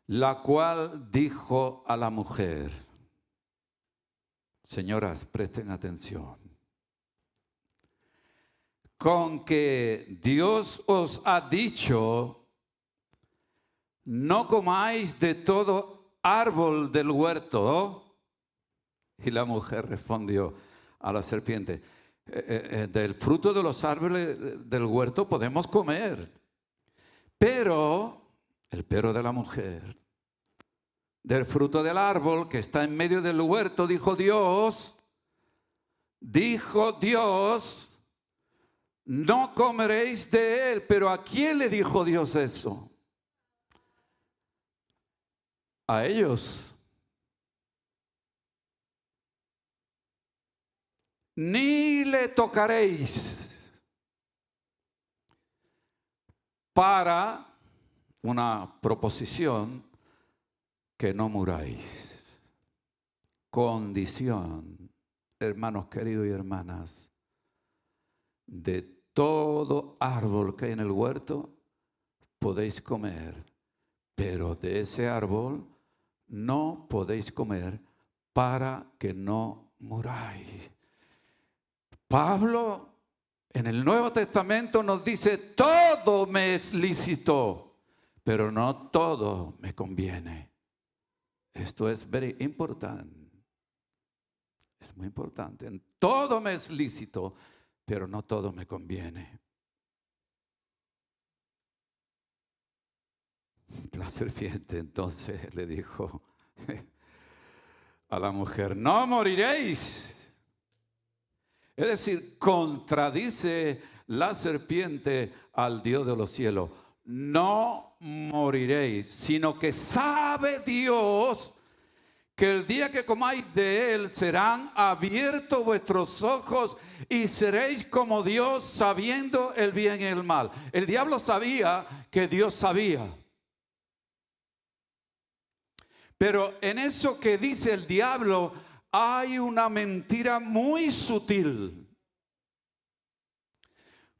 la cual dijo a la mujer, señoras, presten atención, con que Dios os ha dicho, no comáis de todo árbol del huerto. Y la mujer respondió a la serpiente, del fruto de los árboles del huerto podemos comer, pero, el pero de la mujer, del fruto del árbol que está en medio del huerto, dijo Dios, no comeréis de él. Pero ¿a quién le dijo Dios eso? A ellos. Ni le tocaréis, para una proposición, que no muráis. Condición, hermanos queridos y hermanas, de todo árbol que hay en el huerto podéis comer, pero de ese árbol no podéis comer para que no muráis. Pablo en el Nuevo Testamento nos dice, todo me es lícito, pero no todo me conviene. Esto es very important. Es muy importante. Todo me es lícito, pero no todo me conviene. La serpiente entonces le dijo a la mujer, no moriréis. Es decir, contradice la serpiente al Dios de los cielos. No moriréis, sino que sabe Dios que el día que comáis de él serán abiertos vuestros ojos y seréis como Dios, sabiendo el bien y el mal. El diablo sabía que Dios sabía. Pero en eso que dice el diablo hay una mentira muy sutil.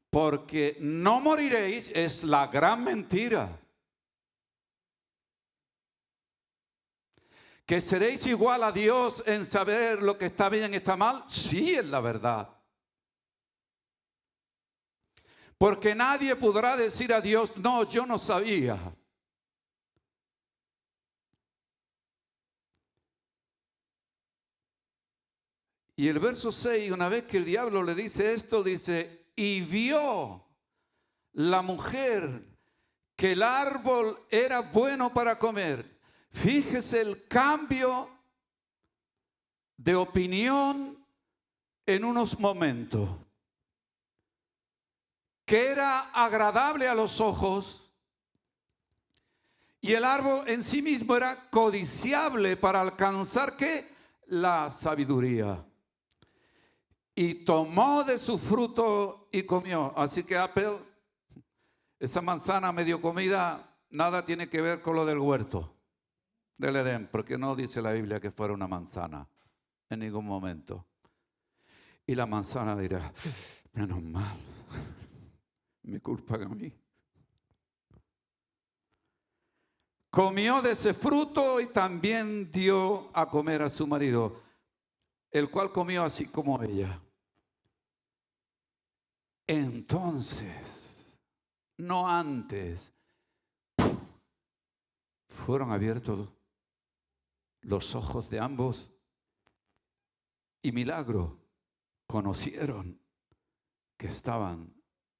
Porque no moriréis es la gran mentira. ¿Que seréis igual a Dios en saber lo que está bien y está mal? Sí, es la verdad. Porque nadie podrá decir a Dios, no, yo no sabía. Y el verso 6, una vez que el diablo le dice esto, dice, y vio la mujer que el árbol era bueno para comer. Fíjese el cambio de opinión en unos momentos. Que era agradable a los ojos y el árbol en sí mismo era codiciable para alcanzar ¿qué? La sabiduría. Y tomó de su fruto y comió. Así que Apple, esa manzana medio comida, nada tiene que ver con lo del huerto del Edén, porque no dice la Biblia que fuera una manzana en ningún momento. Y la manzana dirá, menos mal, me culpan a mí. Comió de ese fruto y también dio a comer a su marido, el cual comió así como ella. Entonces, no antes, fueron abiertos los ojos de ambos y milagro, conocieron que estaban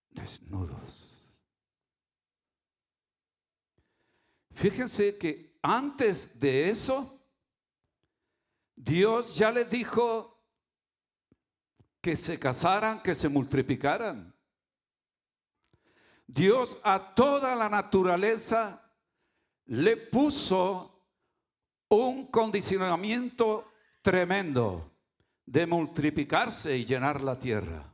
desnudos. Fíjense que antes de eso, Dios ya les dijo que se casaran, que se multiplicaran. Dios a toda la naturaleza le puso un condicionamiento tremendo de multiplicarse y llenar la tierra.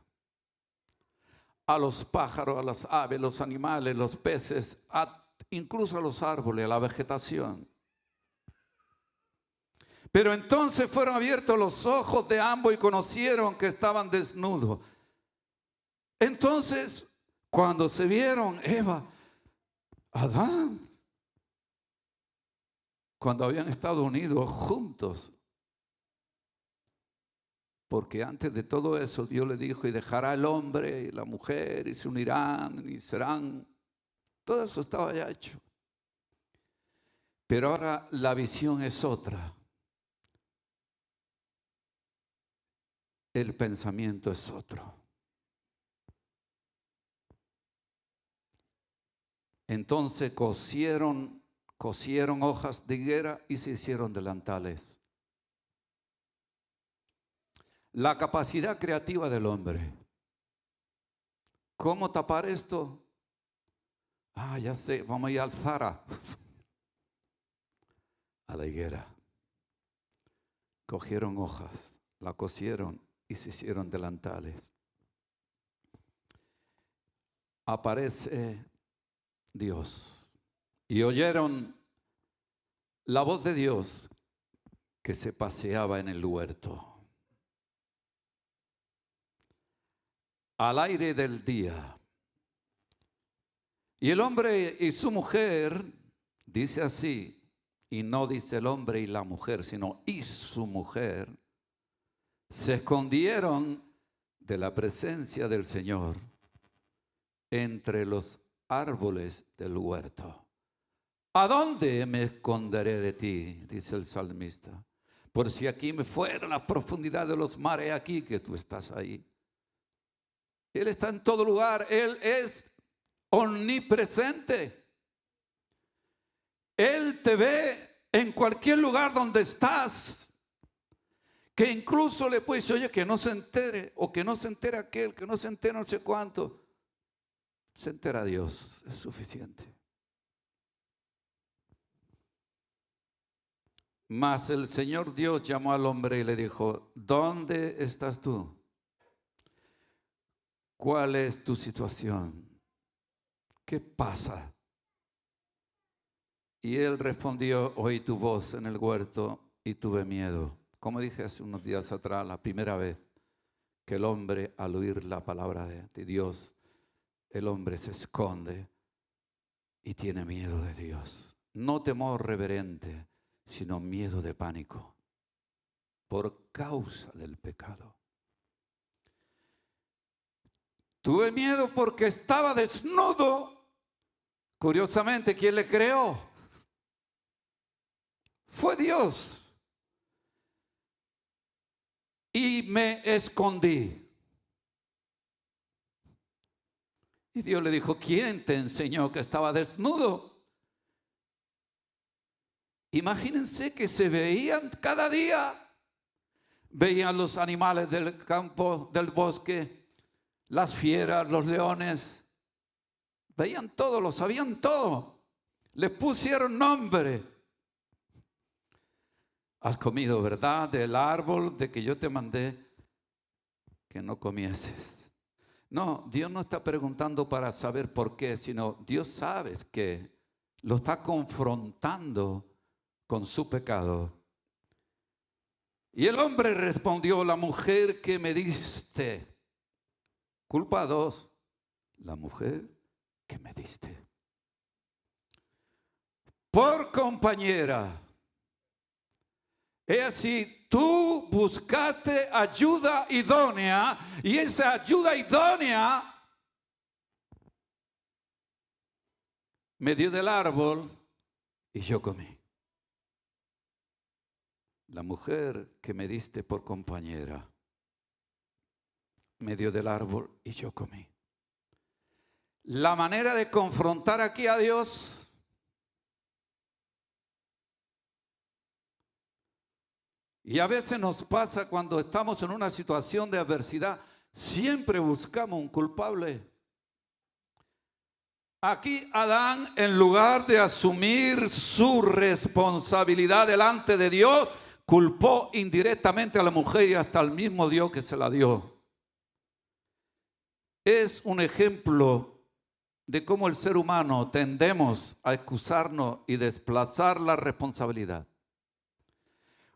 A los pájaros, a las aves, los animales, los peces, incluso a los árboles, a la vegetación. Pero entonces fueron abiertos los ojos de ambos y conocieron que estaban desnudos. Entonces, cuando se vieron, Eva, Adán, cuando habían estado unidos juntos. Porque antes de todo eso Dios le dijo, y dejará el hombre y la mujer y se unirán y serán. Todo eso estaba ya hecho. Pero ahora la visión es otra. El pensamiento es otro. Entonces cosieron hojas de higuera y se hicieron delantales. La capacidad creativa del hombre. ¿Cómo tapar esto? Ya sé, vamos a ir al Zara. A la higuera. Cogieron hojas, la cosieron y se hicieron delantales. Aparece Dios y oyeron la voz de Dios que se paseaba en el huerto. Al aire del día. Y el hombre y su mujer, dice así, y no dice el hombre y la mujer, sino y su mujer, se escondieron de la presencia del Señor entre los árboles del huerto. ¿A dónde me esconderé de ti? Dice el salmista. Por si aquí me fuera la profundidad de los mares, aquí que tú estás ahí. Él está en todo lugar, Él es omnipresente. Él te ve en cualquier lugar donde estás, que incluso le puedes decir, oye, que no se entere, o que no se entere aquel, que no se entere no sé cuánto. Se entera Dios, es suficiente. Mas el Señor Dios llamó al hombre y le dijo, ¿dónde estás tú? ¿Cuál es tu situación? ¿Qué pasa? Y él respondió, oí tu voz en el huerto y tuve miedo. Como dije hace unos días atrás, la primera vez que el hombre al oír la palabra de Dios, el hombre se esconde y tiene miedo de Dios. No temor reverente, sino miedo de pánico por causa del pecado. Tuve miedo porque estaba desnudo. Curiosamente, ¿quién le creó? Fue Dios. Y me escondí. Y Dios le dijo, ¿quién te enseñó que estaba desnudo? Imagínense que se veían cada día. Veían los animales del campo, del bosque, las fieras, los leones. Veían todo, lo sabían todo. Le pusieron nombre. Has comido, ¿verdad? Del árbol de que yo te mandé que no comieses. No, Dios no está preguntando para saber por qué, sino Dios sabe que lo está confrontando con su pecado. Y el hombre respondió, la mujer que me diste. Culpa 2, la mujer que me diste. Por compañera. Es así, tú buscaste ayuda idónea y esa ayuda idónea me dio del árbol y yo comí. La mujer que me diste por compañera me dio del árbol y yo comí. La manera de confrontar aquí a Dios y a veces nos pasa cuando estamos en una situación de adversidad, siempre buscamos un culpable. Aquí Adán, en lugar de asumir su responsabilidad delante de Dios, culpó indirectamente a la mujer y hasta al mismo Dios que se la dio. Es un ejemplo de cómo el ser humano tendemos a excusarnos y desplazar la responsabilidad.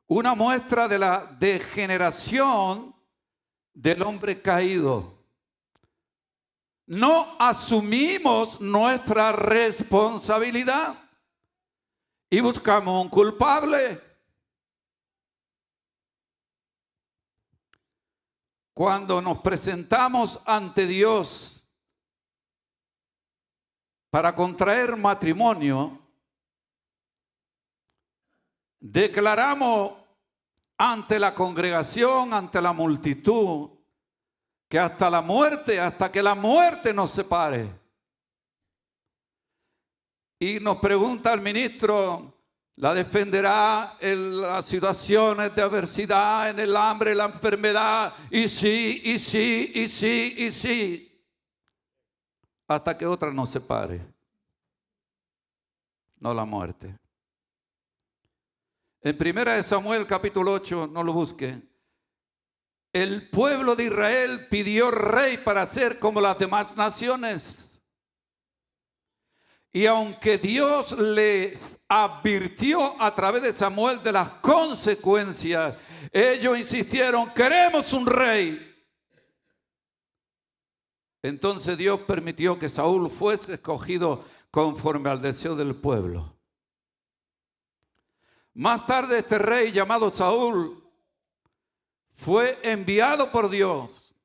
Una muestra de la degeneración del hombre caído. No asumimos nuestra responsabilidad y buscamos un culpable. Cuando nos presentamos ante Dios para contraer matrimonio, declaramos ante la congregación, ante la multitud, que hasta la muerte, hasta que la muerte nos separe. Y nos pregunta el ministro, ¿la defenderá en las situaciones de adversidad, en el hambre, la enfermedad? Y sí, y sí, y sí, y sí. Hasta que otra nos separe. No la muerte. En 1 Samuel capítulo 8, no lo busque. El pueblo de Israel pidió rey para ser como las demás naciones. Y aunque Dios les advirtió a través de Samuel de las consecuencias, ellos insistieron, queremos un rey. Entonces Dios permitió que Saúl fuese escogido conforme al deseo del pueblo. Más tarde este rey llamado Saúl fue enviado por Dios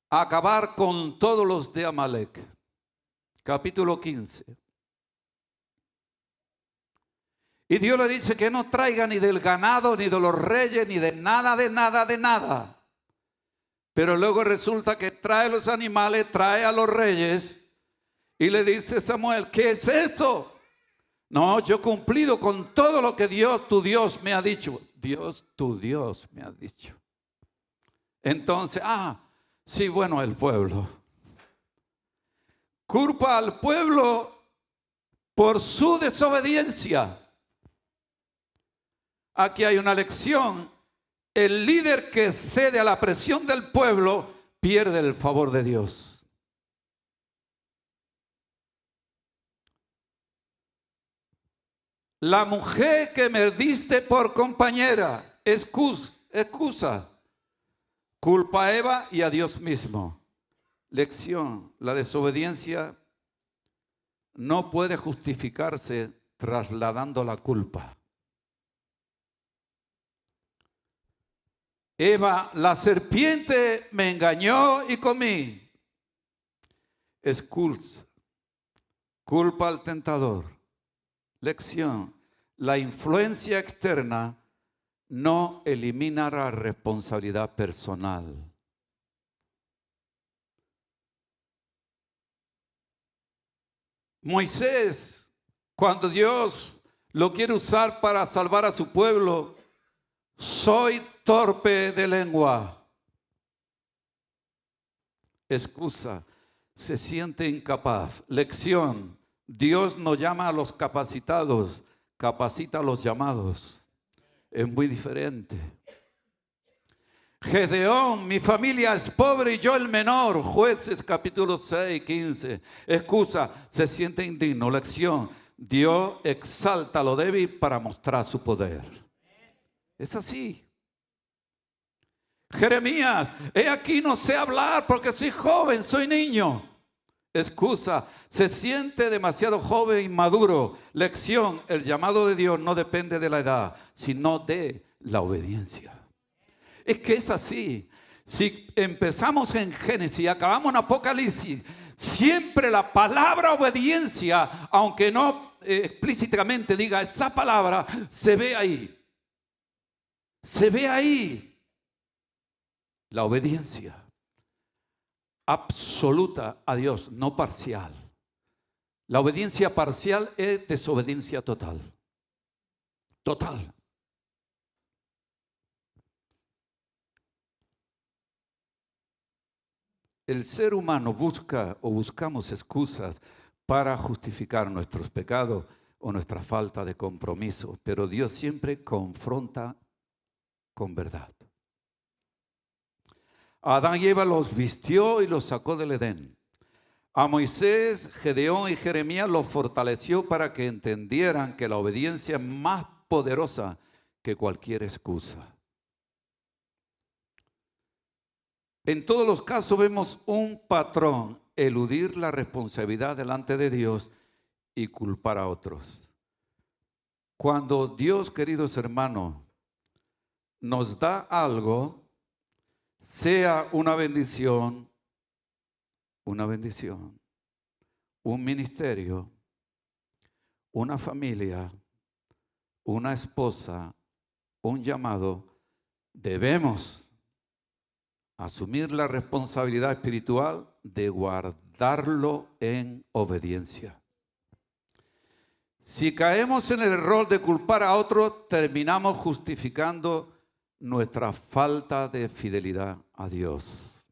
a acabar con todos los de Amalek. Capítulo 15. Y Dios le dice que no traiga ni del ganado, ni de los reyes, ni de nada, de nada, de nada. Pero luego resulta que trae los animales, trae a los reyes y le dice Samuel, ¿qué es esto? No, yo he cumplido con todo lo que Dios, tu Dios, me ha dicho. Dios, tu Dios, me ha dicho. Entonces, sí, bueno, el pueblo. Culpa al pueblo por su desobediencia. Aquí hay una lección. El líder que cede a la presión del pueblo pierde el favor de Dios. La mujer que me diste por compañera, excusa, culpa a Eva y a Dios mismo. Lección, la desobediencia no puede justificarse trasladando la culpa. Eva, la serpiente me engañó y comí. Excusa, culpa al tentador. Lección, la influencia externa no elimina la responsabilidad personal. Moisés, cuando Dios lo quiere usar para salvar a su pueblo, soy torpe de lengua. Excusa, se siente incapaz. Lección, Dios no llama a los capacitados, capacita a los llamados. Es muy diferente. Gedeón, mi familia es pobre y yo el menor. Jueces capítulo 6, 15. Excusa, se siente indigno. Lección, Dios exalta lo débil para mostrar su poder. Es así. Jeremías, he aquí no sé hablar porque soy joven, soy niño. Excusa, se siente demasiado joven y maduro. Lección, el llamado de Dios no depende de la edad, sino de la obediencia. Es que es así. Si empezamos en Génesis y acabamos en Apocalipsis, siempre la palabra obediencia, aunque no explícitamente diga esa palabra, se ve ahí. Se ve ahí. La obediencia absoluta a Dios, no parcial. La obediencia parcial es desobediencia total. Total. El ser humano buscamos excusas para justificar nuestros pecados o nuestra falta de compromiso, pero Dios siempre confronta con verdad. A Adán y Eva los vistió y los sacó del Edén. A Moisés, Gedeón y Jeremías los fortaleció para que entendieran que la obediencia es más poderosa que cualquier excusa. En todos los casos vemos un patrón: eludir la responsabilidad delante de Dios y culpar a otros. Cuando Dios, queridos hermanos, nos da algo, sea una bendición, un ministerio, una familia, una esposa, un llamado, debemos asumir la responsabilidad espiritual de guardarlo en obediencia. Si caemos en el error de culpar a otro, terminamos justificando nuestra falta de fidelidad a Dios.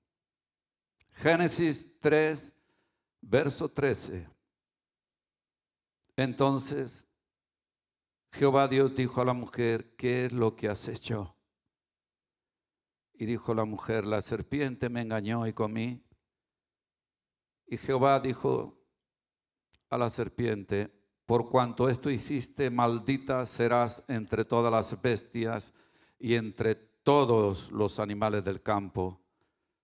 Génesis 3, verso 13. Entonces, Jehová Dios dijo a la mujer, ¿qué es lo que has hecho? Y dijo la mujer, la serpiente me engañó y comí. Y Jehová dijo a la serpiente, por cuanto esto hiciste, maldita serás entre todas las bestias y entre todos los animales del campo.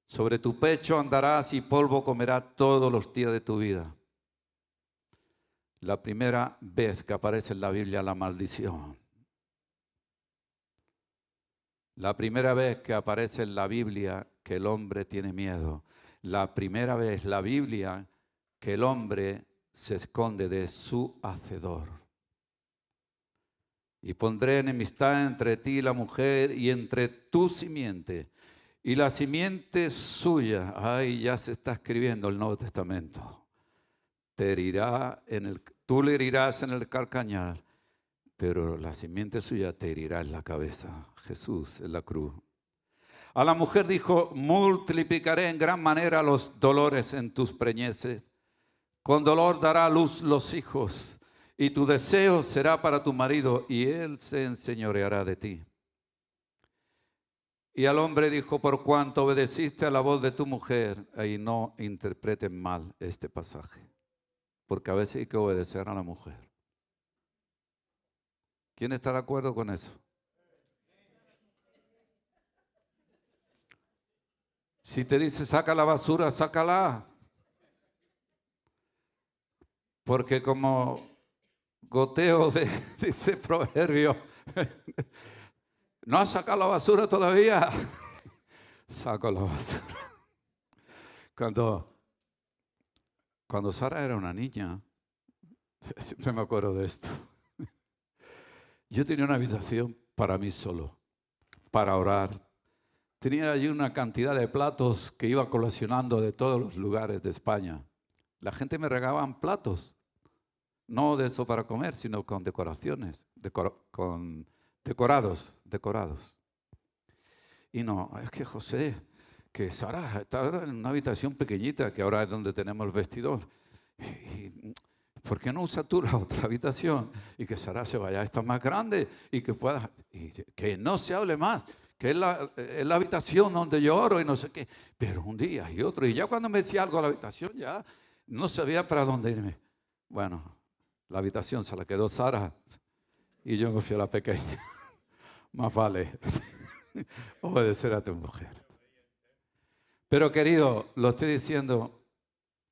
Sobre tu pecho andarás y polvo comerás todos los días de tu vida. La primera vez que aparece en la Biblia la maldición. La primera vez que aparece en la Biblia que el hombre tiene miedo. La primera vez la Biblia que el hombre se esconde de su hacedor. Y pondré enemistad entre ti y la mujer y entre tu simiente y la simiente suya. Ay, ya se está escribiendo el Nuevo Testamento. Tú le herirás en el calcañar, pero la simiente suya te herirá en la cabeza. Jesús en la cruz. A la mujer dijo, multiplicaré en gran manera los dolores en tus preñeces. Con dolor dará a luz los hijos, y tu deseo será para tu marido, y él se enseñoreará de ti. Y al hombre dijo, por cuanto obedeciste a la voz de tu mujer, y no interpreten mal este pasaje, porque a veces hay que obedecer a la mujer. ¿Quién está de acuerdo con eso? Si te dice, saca la basura, sácala. Porque como goteo de ese proverbio, ¿no has sacado la basura todavía? Saco la basura. Cuando Sara era una niña, siempre me acuerdo de esto. Yo tenía una habitación para mí solo, para orar. Tenía allí una cantidad de platos que iba coleccionando de todos los lugares de España. La gente me regalaban platos, no de eso para comer, sino con decoraciones, con decorados. Y no, es que José, que Sara está en una habitación pequeñita, que ahora es donde tenemos el vestidor. ¿Por qué no usas tú la otra habitación? Y que Sara se vaya a esta más grande y que pueda, y que no se hable más, que es la habitación donde yo oro y no sé qué. Pero un día y otro, y ya cuando me decía algo a la habitación, ya no sabía para dónde irme. Bueno, la habitación se la quedó Sara y yo me fui a la pequeña. Más vale obedecer a tu mujer. Pero querido, lo estoy diciendo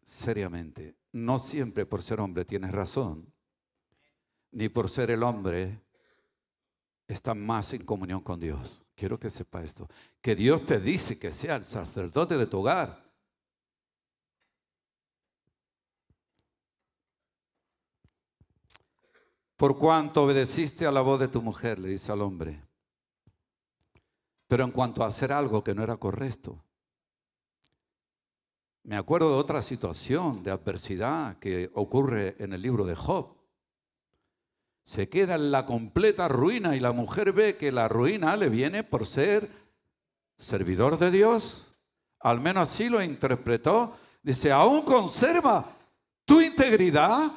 seriamente. No siempre por ser hombre tienes razón, ni por ser el hombre está más en comunión con Dios. Quiero que sepa esto, que Dios te dice que sea el sacerdote de tu hogar. Por cuanto obedeciste a la voz de tu mujer, le dice al hombre. Pero en cuanto a hacer algo que no era correcto, me acuerdo de otra situación de adversidad que ocurre en el libro de Job. Se queda en la completa ruina y la mujer ve que la ruina le viene por ser servidor de Dios. Al menos así lo interpretó. Dice, aún conserva tu integridad.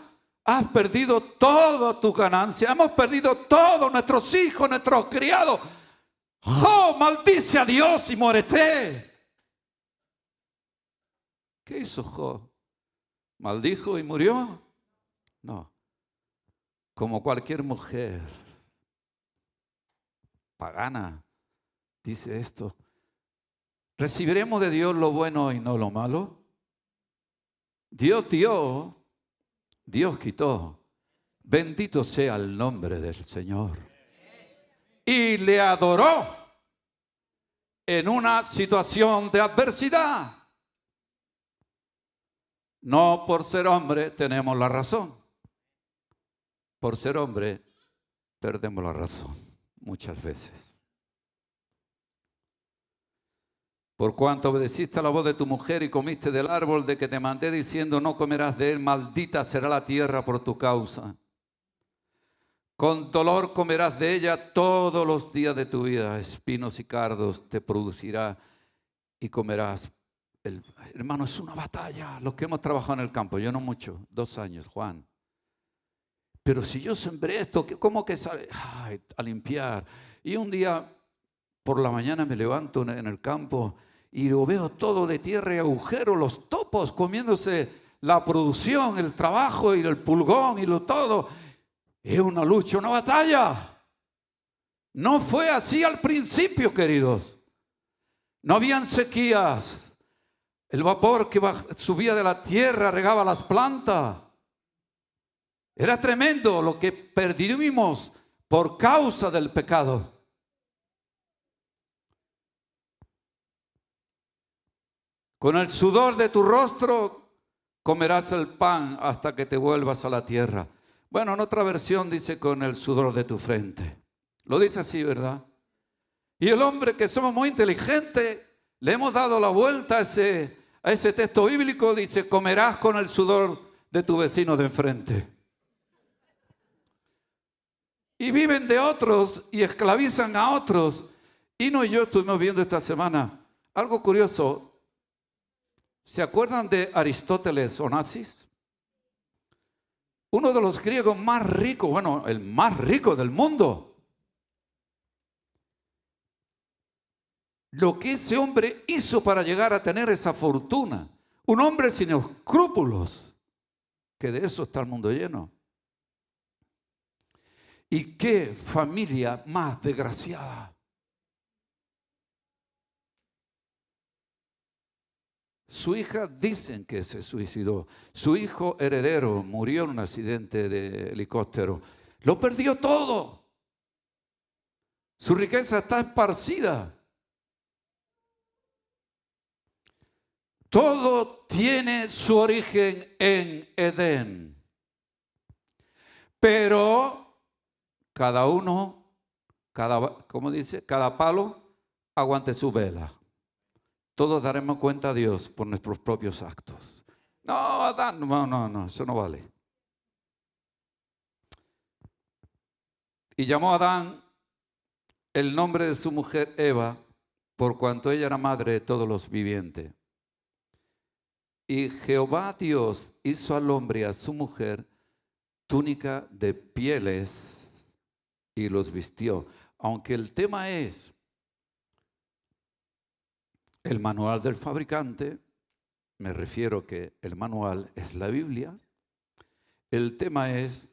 Has perdido toda tu ganancia. Hemos perdido todos nuestros hijos, nuestros criados. Job, maldice a Dios y muérete. ¿Qué hizo Job? ¿Maldijo y murió? No. Como cualquier mujer pagana dice esto. ¿Recibiremos de Dios lo bueno y no lo malo? Dios dio, Dios quitó. Bendito sea el nombre del Señor. Y le adoró en una situación de adversidad. No por ser hombre tenemos la razón. Por ser hombre perdemos la razón muchas veces. Por cuanto obedeciste a la voz de tu mujer y comiste del árbol de que te mandé diciendo no comerás de él, maldita será la tierra por tu causa. Con dolor comerás de ella todos los días de tu vida, espinos y cardos te producirá y comerás. Hermano, es una batalla. Los que hemos trabajado en el campo, yo no mucho, 2 años, Juan. Pero si yo sembré esto, ¿cómo que sale? Ay, a limpiar. Y un día por la mañana me levanto en el campo y lo veo todo de tierra y agujero, los topos comiéndose la producción, el trabajo y el pulgón y lo todo. Es una lucha, una batalla. No fue así al principio, queridos. No habían sequías. El vapor que subía de la tierra regaba las plantas. Era tremendo lo que perdimos por causa del pecado. Con el sudor de tu rostro comerás el pan hasta que te vuelvas a la tierra. Bueno, en otra versión dice con el sudor de tu frente. Lo dice así, ¿verdad? Y el hombre que somos muy inteligentes, le hemos dado la vuelta a ese texto bíblico, dice, comerás con el sudor de tu vecino de enfrente. Y viven de otros y esclavizan a otros. Hino y yo estuvimos viendo esta semana algo curioso. ¿Se acuerdan de Aristóteles Onassis? Uno de los griegos más ricos, bueno, el más rico del mundo. Lo que ese hombre hizo para llegar a tener esa fortuna. Un hombre sin escrúpulos, que de eso está el mundo lleno. Y qué familia más desgraciada. Su hija dicen que se suicidó. Su hijo heredero murió en un accidente de helicóptero. Lo perdió todo. Su riqueza está esparcida. Todo tiene su origen en Edén. Pero cada uno, ¿cómo dice? Cada palo aguante su vela. Todos daremos cuenta a Dios por nuestros propios actos. No, Adán, no, eso no vale. Y llamó a Adán el nombre de su mujer Eva, por cuanto ella era madre de todos los vivientes. Y Jehová Dios hizo al hombre y a su mujer túnica de pieles y los vistió. Aunque el tema es el manual del fabricante, me refiero que el manual es la Biblia. El tema es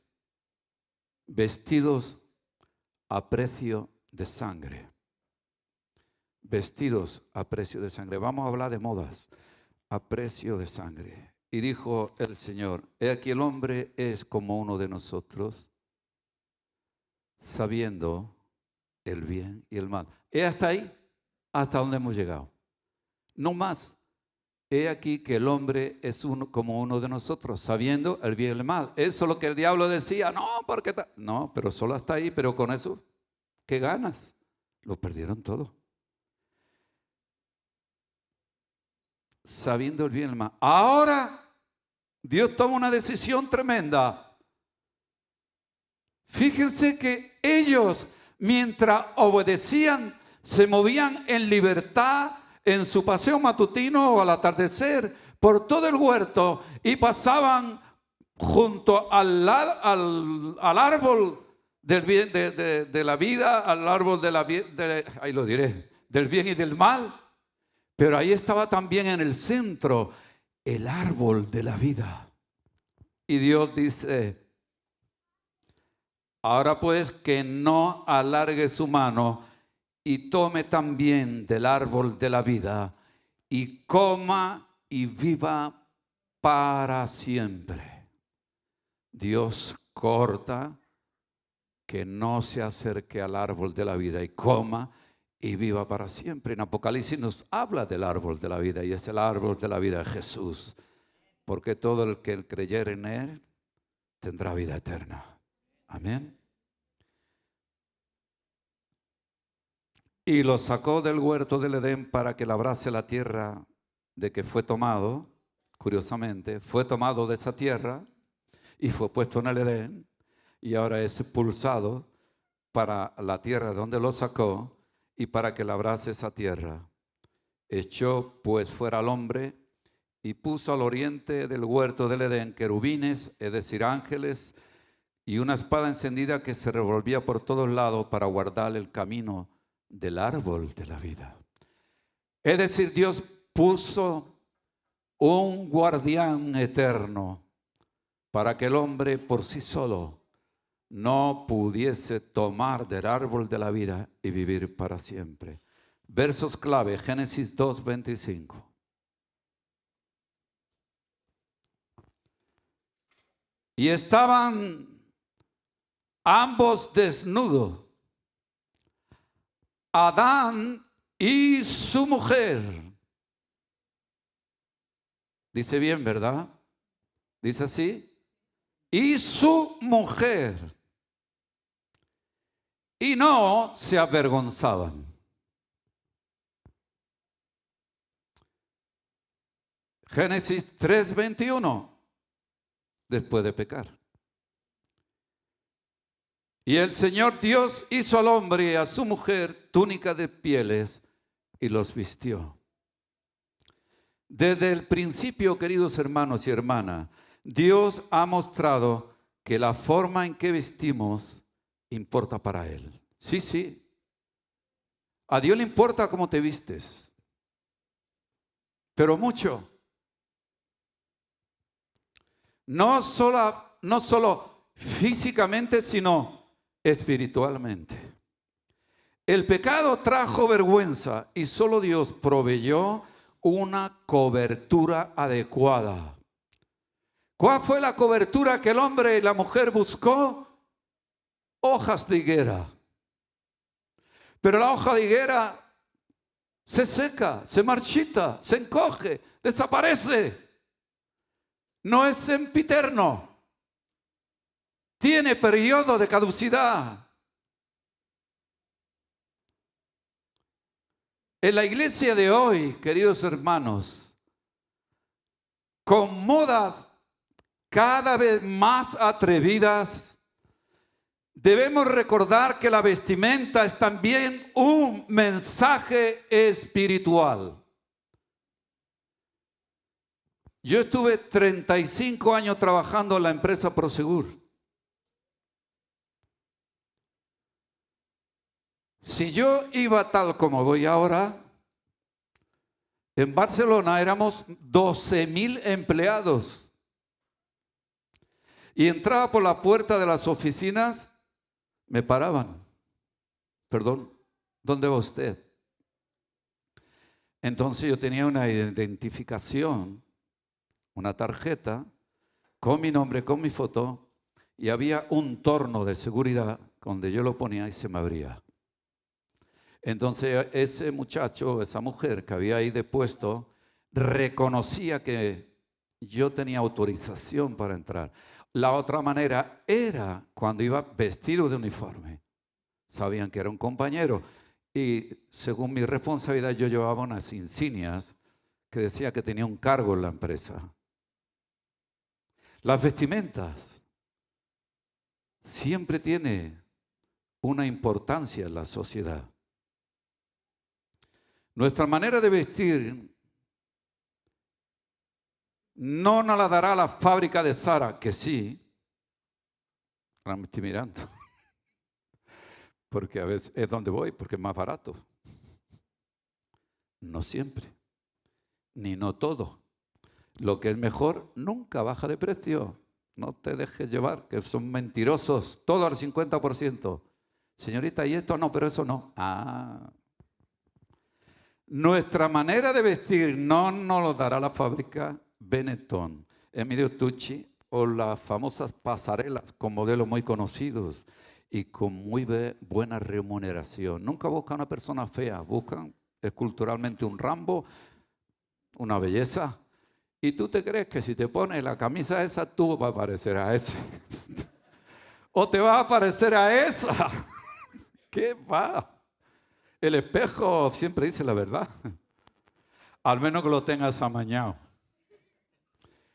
vestidos a precio de sangre. Vestidos a precio de sangre. Vamos a hablar de modas. A precio de sangre. Y dijo el Señor, he aquí el hombre es como uno de nosotros, sabiendo el bien y el mal. He hasta ahí, hasta donde hemos llegado. No más. He aquí que el hombre es como uno de nosotros, sabiendo el bien y el mal. Eso es lo que el diablo decía. No, porque no, pero solo hasta ahí. Pero con eso, ¿qué ganas? Lo perdieron todo. Sabiendo el bien y el mal. Ahora, Dios toma una decisión tremenda. Fíjense que ellos, mientras obedecían, se movían en libertad, en su paseo matutino o al atardecer por todo el huerto y pasaban junto al árbol del bien, de la vida, al árbol ahí lo diré, del bien y del mal. Pero ahí estaba también en el centro el árbol de la vida. Y Dios dice, ahora pues que no alargue su mano y tome también del árbol de la vida y coma y viva para siempre. Dios corta, que no se acerque al árbol de la vida y coma y viva para siempre. En Apocalipsis nos habla del árbol de la vida y es el árbol de la vida de Jesús. Porque todo el que creyere en Él tendrá vida eterna. Amén. Y lo sacó del huerto del Edén para que labrase la tierra de que fue tomado. Curiosamente, fue tomado de esa tierra y fue puesto en el Edén. Y ahora es expulsado para la tierra donde lo sacó y para que labrase esa tierra. Echó pues fuera al hombre y puso al oriente del huerto del Edén querubines, es decir, ángeles, y una espada encendida que se revolvía por todos lados para guardar el camino del árbol de la vida. Es decir, Dios puso un guardián eterno para que el hombre por sí solo no pudiese tomar del árbol de la vida y vivir para siempre. Versos clave, Génesis 2:25. Y estaban ambos desnudos, Adán y su mujer. Dice bien, ¿verdad? Dice así. Y su mujer. Y no se avergonzaban. Génesis 3:21. Después de pecar. Y el Señor Dios hizo al hombre y a su mujer túnica de pieles y los vistió. Desde el principio, queridos hermanos y hermanas, Dios ha mostrado que la forma en que vestimos importa para Él. Sí, sí. A Dios le importa cómo te vistes, pero mucho. No solo físicamente, sino espiritualmente. El pecado trajo vergüenza y solo Dios proveyó una cobertura adecuada. ¿Cuál fue la cobertura que el hombre y la mujer buscó? Hojas de higuera. Pero la hoja de higuera se seca, se marchita, se encoge, desaparece. No es sempiterno. Tiene periodo de caducidad. En la iglesia de hoy, queridos hermanos, con modas cada vez más atrevidas, debemos recordar que la vestimenta es también un mensaje espiritual. Yo estuve 35 años trabajando en la empresa Prosegur. Si yo iba tal como voy ahora, en Barcelona éramos 12.000 empleados. Y entraba por la puerta de las oficinas, me paraban. Perdón, ¿dónde va usted? Entonces yo tenía una identificación, una tarjeta, con mi nombre, con mi foto, y había un torno de seguridad donde yo lo ponía y se me abría. Entonces ese muchacho, esa mujer que había ahí de puesto, reconocía que yo tenía autorización para entrar. La otra manera era cuando iba vestido de uniforme. Sabían que era un compañero. Y según mi responsabilidad yo llevaba unas insignias que decía que tenía un cargo en la empresa. Las vestimentas siempre tienen una importancia en la sociedad. Nuestra manera de vestir no nos la dará la fábrica de Zara, que sí. Ahora me estoy mirando. Porque a veces es donde voy, porque es más barato. No siempre, ni no todo. Lo que es mejor nunca baja de precio. No te dejes llevar, que son mentirosos. Todo al 50%. Señorita, ¿y esto? No, pero eso no. Nuestra manera de vestir no nos lo dará la fábrica Benetton, Emilio Tucci o las famosas pasarelas con modelos muy conocidos y con muy buena remuneración. Nunca buscan una persona fea, buscan esculturalmente un Rambo, una belleza. Y tú te crees que si te pones la camisa esa, tú vas a parecer a ese. O te vas a parecer a esa. ¿Qué va? El espejo siempre dice la verdad. Al menos que lo tengas amañado.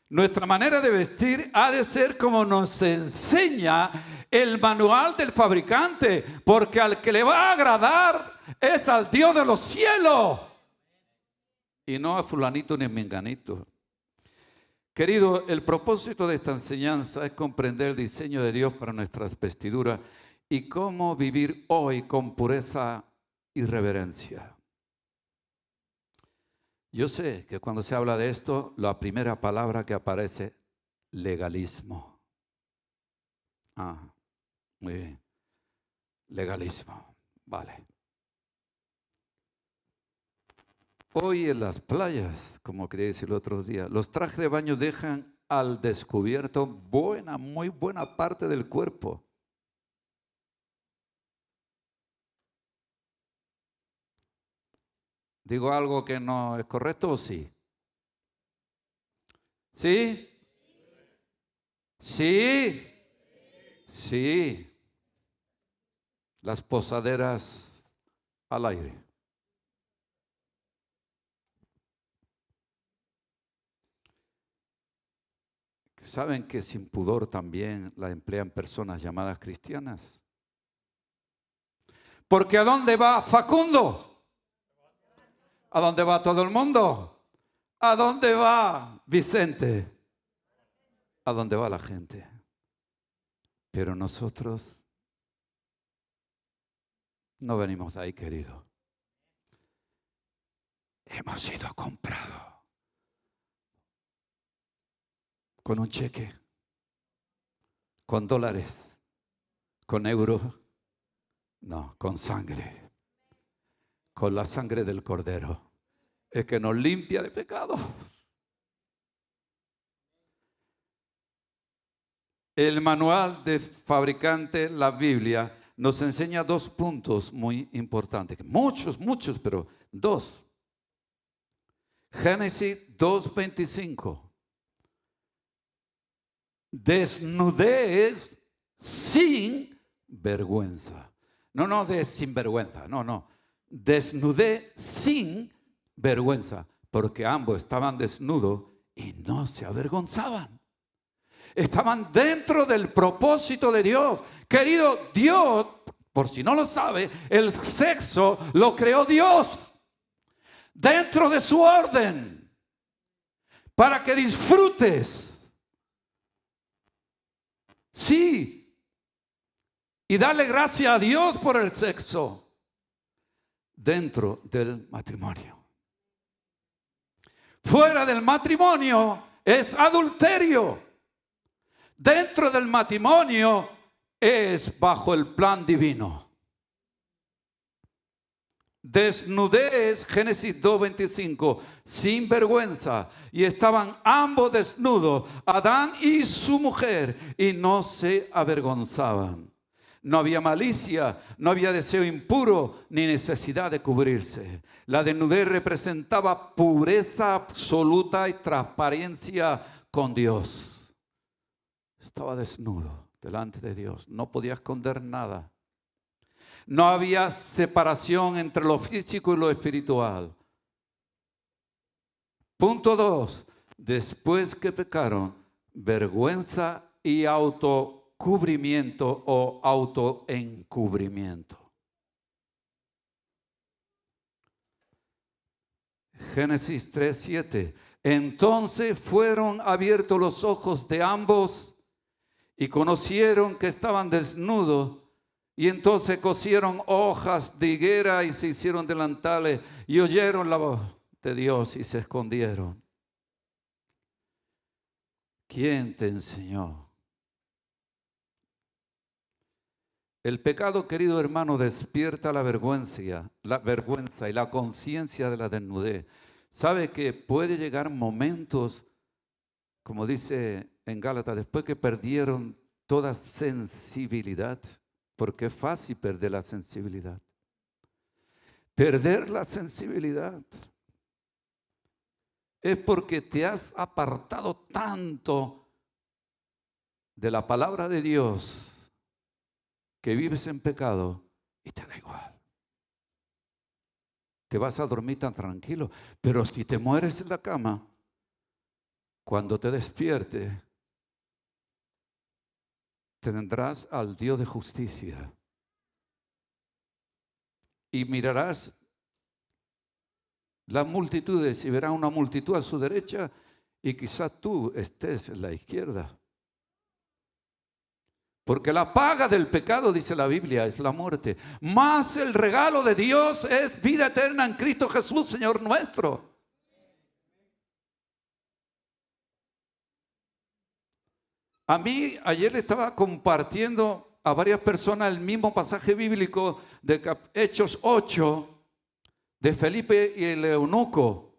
Nuestra manera de vestir ha de ser como nos enseña el manual del fabricante, porque al que le va a agradar es al Dios de los cielos y no a fulanito ni a menganito. Querido, el propósito de esta enseñanza es comprender el diseño de Dios para nuestras vestiduras y cómo vivir hoy con pureza y reverencia. Yo sé que cuando se habla de esto, la primera palabra que aparece, legalismo. Ah, muy bien. Legalismo, vale. Hoy en las playas, como quería decir el otro día, los trajes de baño dejan al descubierto muy buena parte del cuerpo. ¿Digo algo que no es correcto o sí? ¿Sí? ¿Sí? Sí. Las posaderas al aire. ¿Saben que sin pudor también la emplean personas llamadas cristianas? Porque ¿a dónde va Facundo? ¿A dónde va todo el mundo? ¿A dónde va Vicente? ¿A dónde va la gente? Pero nosotros no venimos de ahí, querido. Hemos sido comprados con un cheque, con dólares, con euros, no, con sangre, con la sangre del Cordero, es que nos limpia de pecado. El manual de fabricante, la Biblia, nos enseña dos puntos muy importantes. Muchos, pero dos. Génesis 2:25. Desnudez sin vergüenza. No de sinvergüenza, no. Desnudez sin vergüenza, porque ambos estaban desnudos y no se avergonzaban. Estaban dentro del propósito de Dios. Querido, Dios, por si no lo sabe, el sexo lo creó Dios dentro de su orden para que disfrutes. Sí, y darle gracias a Dios por el sexo dentro del matrimonio. Fuera del matrimonio es adulterio. Dentro del matrimonio es bajo el plan divino. Desnudez, Génesis 2:25, sin vergüenza, y estaban ambos desnudos, Adán y su mujer, y no se avergonzaban. No había malicia, no había deseo impuro, ni necesidad de cubrirse. La desnudez representaba pureza absoluta y transparencia con Dios. Estaba desnudo delante de Dios, no podía esconder nada. No había separación entre lo físico y lo espiritual. Punto 2. Después que pecaron, vergüenza y autocubrimiento o autoencubrimiento. Génesis 3:7. Entonces fueron abiertos los ojos de ambos y conocieron que estaban desnudos. Y entonces cosieron hojas de higuera y se hicieron delantales y oyeron la voz de Dios y se escondieron. ¿Quién te enseñó? El pecado, querido hermano, despierta la vergüenza y la conciencia de la desnudez. ¿Sabe que puede llegar momentos como dice en Gálatas, después que perdieron toda sensibilidad, porque es fácil perder la sensibilidad. Perder la sensibilidad es porque te has apartado tanto de la palabra de Dios que vives en pecado y te da igual. Te vas a dormir tan tranquilo, pero si te mueres en la cama, cuando te despiertes, tendrás al Dios de justicia y mirarás las multitudes y verás una multitud a su derecha y quizás tú estés en la izquierda. Porque la paga del pecado, dice la Biblia, es la muerte. Mas el regalo de Dios es vida eterna en Cristo Jesús, Señor nuestro. A mí ayer le estaba compartiendo a varias personas el mismo pasaje bíblico de Hechos 8 de Felipe y el eunuco.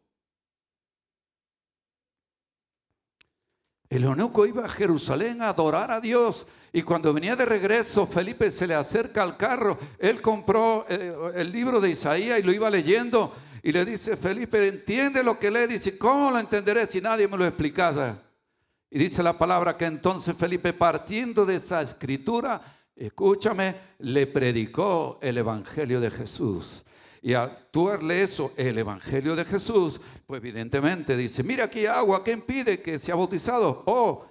El eunuco iba a Jerusalén a adorar a Dios y cuando venía de regreso Felipe se le acerca al carro. Él compró el libro de Isaías y lo iba leyendo y le dice: Felipe, ¿entiende lo que lee? Dice: ¿cómo lo entenderé si nadie me lo explicase? Y dice la palabra que entonces Felipe, partiendo de esa escritura, escúchame, le predicó el evangelio de Jesús. Y al tú darle eso, el evangelio de Jesús, pues evidentemente dice: mira, aquí hay agua, ¿qué impide que sea bautizado? Oh,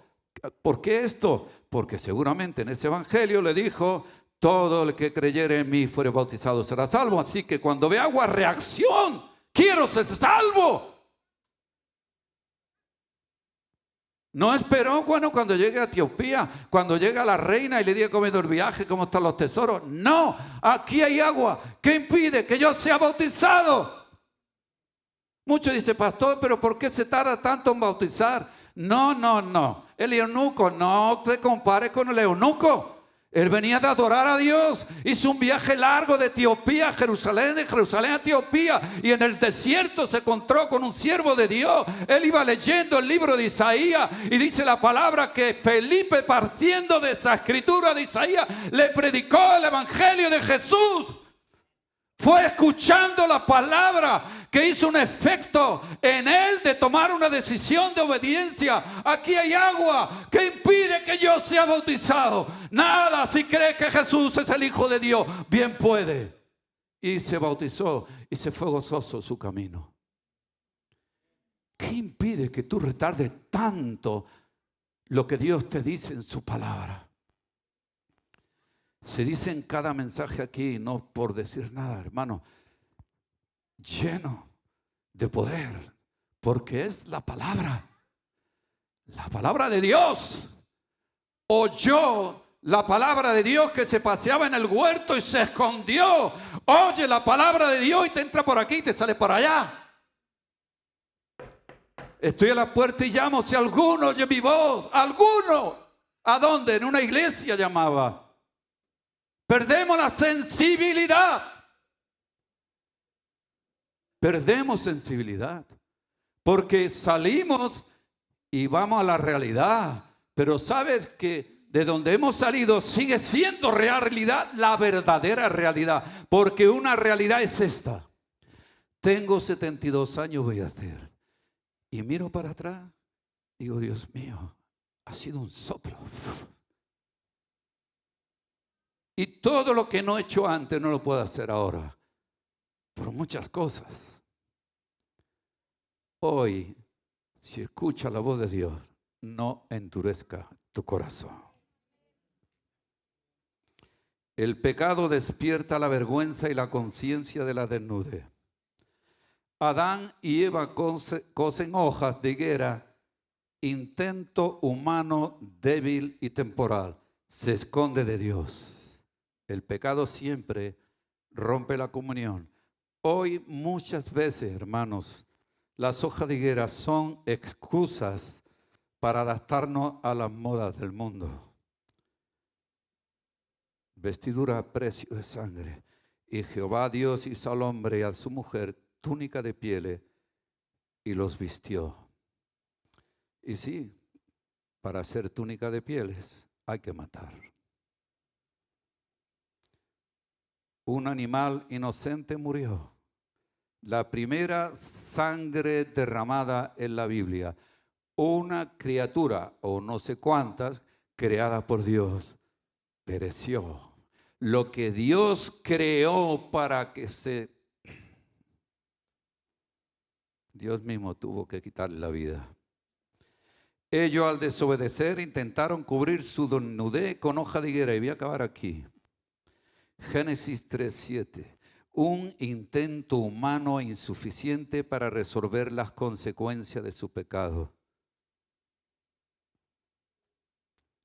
¿por qué esto? Porque seguramente en ese evangelio le dijo: todo el que creyere en mí fuere bautizado será salvo. Así que cuando ve agua, reacción, quiero ser salvo. No esperó, bueno, cuando llegue a Etiopía, cuando llega la reina y le diga cómo ha ido el viaje, cómo están los tesoros. No, aquí hay agua. ¿Qué impide que yo sea bautizado? Muchos dicen: pastor, pero ¿por qué se tarda tanto en bautizar? No. El eunuco, no te compares con el eunuco. Él venía de adorar a Dios, hizo un viaje largo de Etiopía a Jerusalén, de Jerusalén a Etiopía, y en el desierto se encontró con un siervo de Dios. Él iba leyendo el libro de Isaías y dice la palabra que Felipe, partiendo de esa escritura de Isaías, le predicó el evangelio de Jesús. Fue escuchando la palabra que hizo un efecto en él de tomar una decisión de obediencia. Aquí hay agua. ¿Qué impide que yo sea bautizado? Nada. Si cree que Jesús es el Hijo de Dios, bien puede. Y se bautizó y se fue gozoso su camino. ¿Qué impide que tú retardes tanto lo que Dios te dice en su palabra? Se dice en cada mensaje aquí, no por decir nada, hermano, lleno de poder, porque es la palabra de Dios. Oyó la palabra de Dios que se paseaba en el huerto y se escondió. Oye la palabra de Dios y te entra por aquí y te sale por allá. Estoy a la puerta y llamo: si alguno oye mi voz, alguno. ¿A dónde? En una iglesia llamaba. Perdemos la sensibilidad. Perdemos sensibilidad. Porque salimos y vamos a la realidad. Pero sabes que de donde hemos salido sigue siendo realidad, la verdadera realidad. Porque una realidad es esta. Tengo 72 años, voy a hacer. Y miro para atrás, digo: Dios mío, ha sido un soplo. Y todo lo que no he hecho antes no lo puedo hacer ahora. Por muchas cosas. Hoy, si escuchas la voz de Dios, no endurezca tu corazón. El pecado despierta la vergüenza y la conciencia de la desnudez. Adán y Eva cosen hojas de higuera, intento humano débil y temporal. Se esconde de Dios. El pecado siempre rompe la comunión. Hoy muchas veces, hermanos, las hojas de higuera son excusas para adaptarnos a las modas del mundo. Vestidura a precio de sangre. Y Jehová Dios hizo al hombre y a su mujer túnica de pieles y los vistió. Y sí, para hacer túnica de pieles hay que matar. Un animal inocente murió. La primera sangre derramada en la Biblia. Una criatura, o no sé cuántas, creada por Dios, pereció. Lo que Dios creó para que Dios mismo tuvo que quitarle la vida. Ellos, al desobedecer, intentaron cubrir su desnudez con hoja de higuera. Y voy a acabar aquí. Génesis 3:7. Un intento humano insuficiente para resolver las consecuencias de su pecado.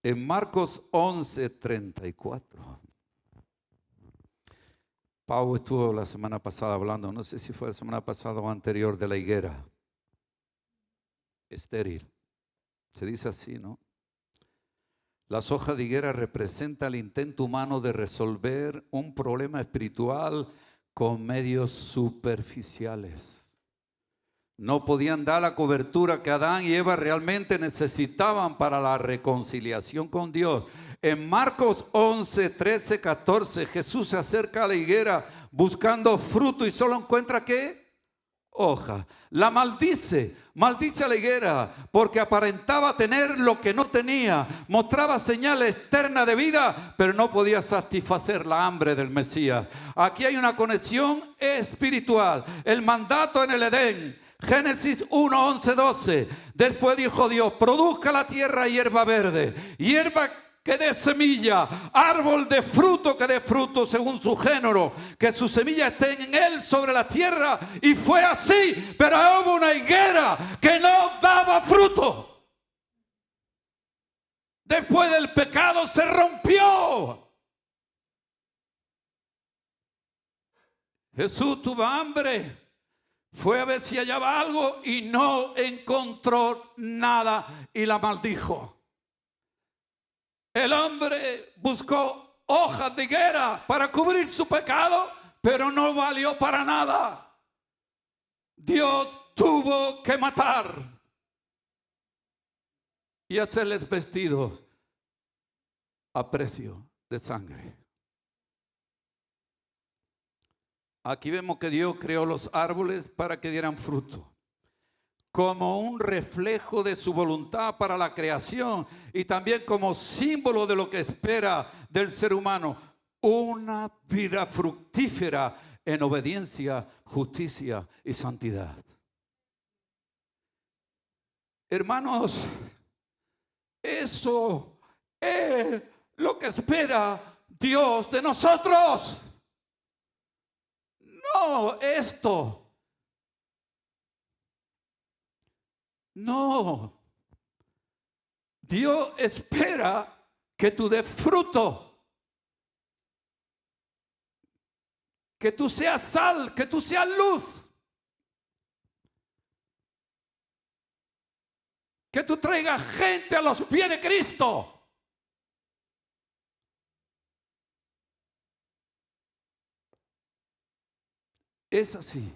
En Marcos 11:34. Pau estuvo la semana pasada hablando, no sé si fue la semana pasada o anterior, de la higuera estéril. Se dice así, ¿no? Las hojas de higuera representan el intento humano de resolver un problema espiritual con medios superficiales. No podían dar la cobertura que Adán y Eva realmente necesitaban para la reconciliación con Dios. En Marcos 11, 13, 14, Jesús se acerca a la higuera buscando fruto y solo encuentra ¿qué? Hoja. La maldice a la higuera porque aparentaba tener lo que no tenía, mostraba señales externas de vida, pero no podía satisfacer la hambre del Mesías. Aquí hay una conexión espiritual. El mandato en el Edén, Génesis 1, 11, 12. Después dijo Dios: produzca la tierra hierba verde, hierba que dé semilla, árbol de fruto que dé fruto según su género, que su semilla esté en él sobre la tierra. Y fue así, pero hubo una higuera que no daba fruto. Después del pecado se rompió. Jesús tuvo hambre, fue a ver si hallaba algo y no encontró nada y la maldijo. El hombre buscó hojas de higuera para cubrir su pecado, pero no valió para nada. Dios tuvo que matar y hacerles vestidos a precio de sangre. Aquí vemos que Dios creó los árboles para que dieran fruto, como un reflejo de su voluntad para la creación y también como símbolo de lo que espera del ser humano: una vida fructífera en obediencia, justicia y santidad. Hermanos, eso es lo que espera Dios de nosotros. No esto. No, Dios espera que tú des fruto, que tú seas sal, que tú seas luz, que tú traigas gente a los pies de Cristo. Es así.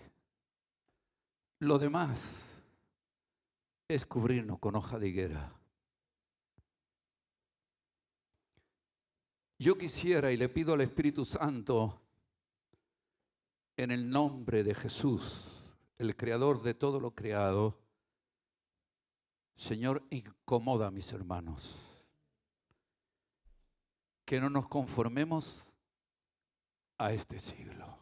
Lo demás es cubrirnos con hoja de higuera. Yo quisiera y le pido al Espíritu Santo, en el nombre de Jesús, el creador de todo lo creado: Señor, incomoda a mis hermanos, que no nos conformemos a este siglo.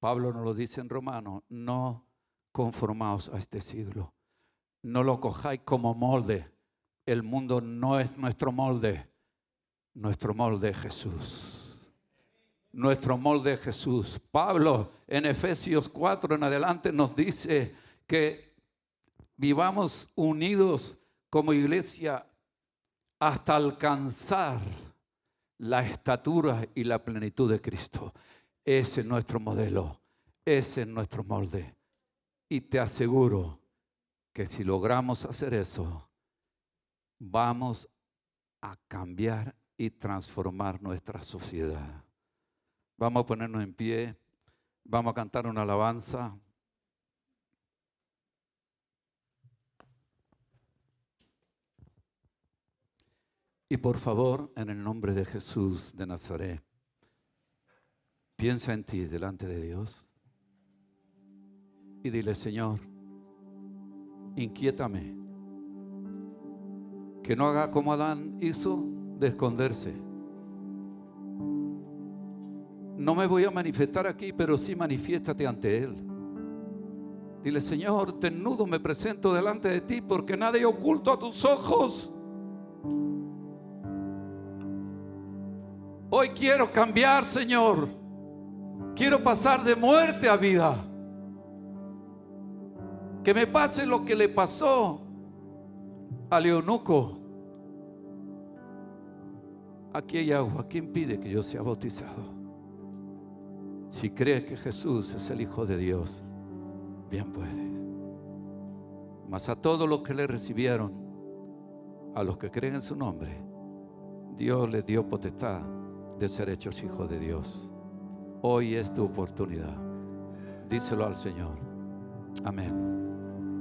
Pablo nos lo dice en Romanos: no conformaos a este siglo. No lo cojáis como molde. El mundo no es nuestro molde. Nuestro molde es Jesús. Nuestro molde es Jesús. Pablo en Efesios 4 en adelante nos dice que vivamos unidos como iglesia hasta alcanzar la estatura y la plenitud de Cristo. Ese es nuestro modelo. Ese es nuestro molde. Y te aseguro que si logramos hacer eso, vamos a cambiar y transformar nuestra sociedad. Vamos a ponernos en pie, vamos a cantar una alabanza. Y por favor, en el nombre de Jesús de Nazaret, piensa en ti delante de Dios y dile: Señor, inquiétame, que no haga como Adán hizo, de esconderse. No me voy a manifestar aquí, pero sí manifiéstate ante Él. Dile: Señor, desnudo me presento delante de ti, porque nada he oculto a tus ojos. Hoy quiero cambiar, Señor. Quiero pasar de muerte a vida. Que me pase lo que le pasó al eunuco. Aquí hay agua. ¿Quién pide que yo sea bautizado? Si crees que Jesús es el Hijo de Dios, bien puedes. Mas a todos los que le recibieron, a los que creen en su nombre, Dios les dio potestad de ser hechos hijos de Dios. Hoy es tu oportunidad. Díselo al Señor. Amén.